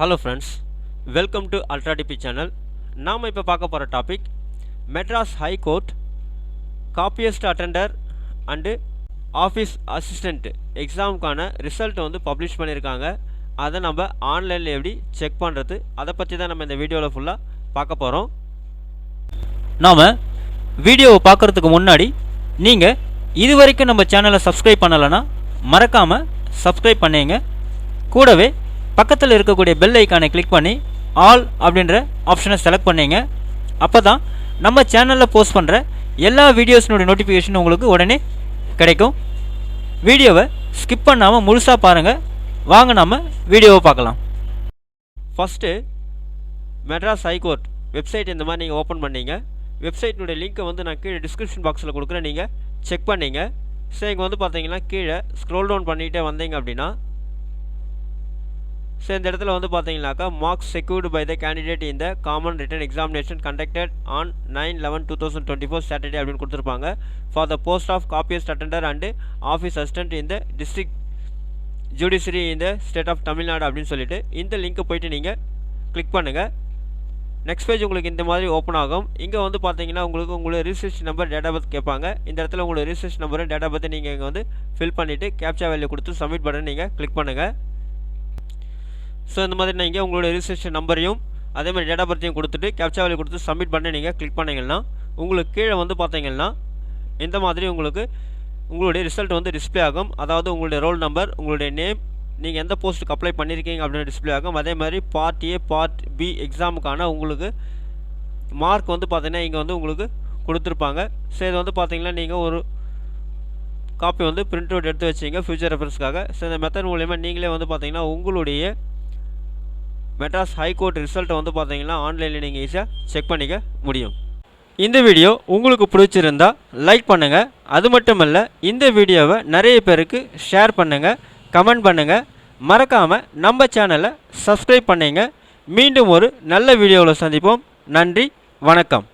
Hello friends, welcome to Ultra DP channel. நாம் இப்போ பார்க்க போகிற topic Madras high court copyist attender and office assistant எக்ஸாமுக்கான ரிசல்ட் வந்து பப்ளிஷ் பண்ணியிருக்காங்க. அதை நம்ம ஆன்லைனில் எப்படி செக் பண்ணுறது, அதை பற்றி தான் நம்ம இந்த வீடியோவில் ஃபுல்லாக பார்க்க போகிறோம். நாம் வீடியோவை பார்க்குறதுக்கு முன்னாடி நீங்கள் இது வரைக்கும் நம்ம சேனலை சப்ஸ்கிரைப் பண்ணலைன்னா மறக்காமல் சப்ஸ்கிரைப் பண்ணிங்க. கூடவே பக்கத்தில் இருக்கக்கூடிய பெல் ஐக்கானை கிளிக் பண்ணி ஆல் அப்படின்ற ஆப்ஷனை செலக்ட் பண்ணிங்க. அப்போ தான் நம்ம சேனலில் போஸ்ட் பண்ணுற எல்லா வீடியோஸினுடைய நோட்டிஃபிகேஷன் உங்களுக்கு உடனே கிடைக்கும். வீடியோவை ஸ்கிப் பண்ணாமல் முழுசாக பாருங்கள். வாங்க நம்ம வீடியோவை பார்க்கலாம். ஃபஸ்ட்டு மெட்ராஸ் ஹைகோர்ட் வெப்சைட் இந்த மாதிரி நீங்கள் ஓப்பன் பண்ணிங்க. வெப்சைட்டினுடைய லிங்க்கை வந்து நான் கீழே டிஸ்கிரிப்ஷன் பாக்ஸில் கொடுக்குறேன், நீங்கள் செக் பண்ணிங்க. ஸோ இங்கே வந்து பார்த்தீங்கன்னா கீழே ஸ்க்ரோல் டவுன் பண்ணிகிட்டே வந்தீங்க அப்படின்னா ஸோ இந்த இடத்துல வந்து பார்த்தீங்கன்னாக்கா marks secured by the candidate இந்த common written examination conducted on 9/11/2024 Saturday அப்படின்னு கொடுத்துருப்பாங்க. For the post of copyist attender and office assistant இந்த டிஸ்ட்ரிக்ட் ஜுடிஷரி இந்த ஸ்டேட் ஆஃப் தமிழ்நாடு அப்படின்னு சொல்லிட்டு இந்த லிங்க்கை போய்ட்டு நீங்கள் கிளிக் பண்ணுங்கள். நெக்ஸ்ட் பேஜ் உங்களுக்கு இந்த மாதிரி ஓப்பன் ஆகும். இங்கே வந்து பார்த்தீங்கன்னா உங்களோட registration number, date of birth கேட்பாங்க. இந்த இடத்துல உங்களோட ரிஜிஸ்ட்ரேஷன் நம்பரும் டேட் ஆஃப் பர்த்தை நீங்கள் இங்கே வந்து ஃபில் பண்ணிவிட்டு கேப்சா வேல்யூ கொடுத்து சப்மிட் பட்டன் நீங்கள் கிளிக் பண்ணுங்கள். ஸோ இந்த மாதிரி நீங்கள் உங்களோட ரிஜிஸ்ட்ரேஷன் நம்பரையும் அதே மாதிரி டேட் ஆஃப் பர்த்தையும் கொடுத்துட்டு கேப்சா வேல்யூ கொடுத்து சப்மிட் பண்ணி நீங்கள் கிளிக் பண்ணிங்கன்னா உங்களுக்கு கீழே வந்து பார்த்தீங்கன்னா இந்த மாதிரி உங்களுடைய ரிசல்ட் வந்து டிஸ்பிளே ஆகும். அதாவது உங்களுடைய ரோல் நம்பர், உங்களுடைய நேம், நீங்கள் எந்த போஸ்ட்டுக்கு அப்ளை பண்ணியிருக்கீங்க அப்படின்னு டிஸ்பிளே ஆகும். அதே மாதிரி பார்ட் ஏ பார்ட் பி எக்ஸாமுக்கான உங்களுக்கு மார்க் வந்து பார்த்தீங்கன்னா இங்கே வந்து உங்களுக்கு கொடுத்துருப்பாங்க. ஸோ இது வந்து பார்த்தீங்கன்னா நீங்கள் ஒரு காப்பி வந்து பிரிண்ட் அவுட் எடுத்து வச்சிங்க ஃபியூச்சர் ரெஃபரன்ஸ்க்காக. ஸோ இந்த மெத்தட் மூலயமா நீங்களே வந்து பார்த்தீங்கன்னா உங்களுடைய மெட்ராஸ் ஹைகோர்ட் ரிசல்ட்டை வந்து பார்த்தீங்கன்னா ஆன்லைனில் நீங்கள் ஈஸியாக செக் பண்ணிக்க முடியும். இந்த வீடியோ உங்களுக்கு பிடிச்சிருந்தா லைக் பண்ணுங்கள். அது மட்டும் இல்லை, இந்த வீடியோவை நிறைய பேருக்கு ஷேர் பண்ணுங்கள், கமெண்ட் பண்ணுங்கள். மறக்காமல் நம்ம சேனலை சப்ஸ்கிரைப் பண்ணிங்க. மீண்டும் ஒரு நல்ல வீடியோவில் சந்திப்போம். நன்றி, வணக்கம்.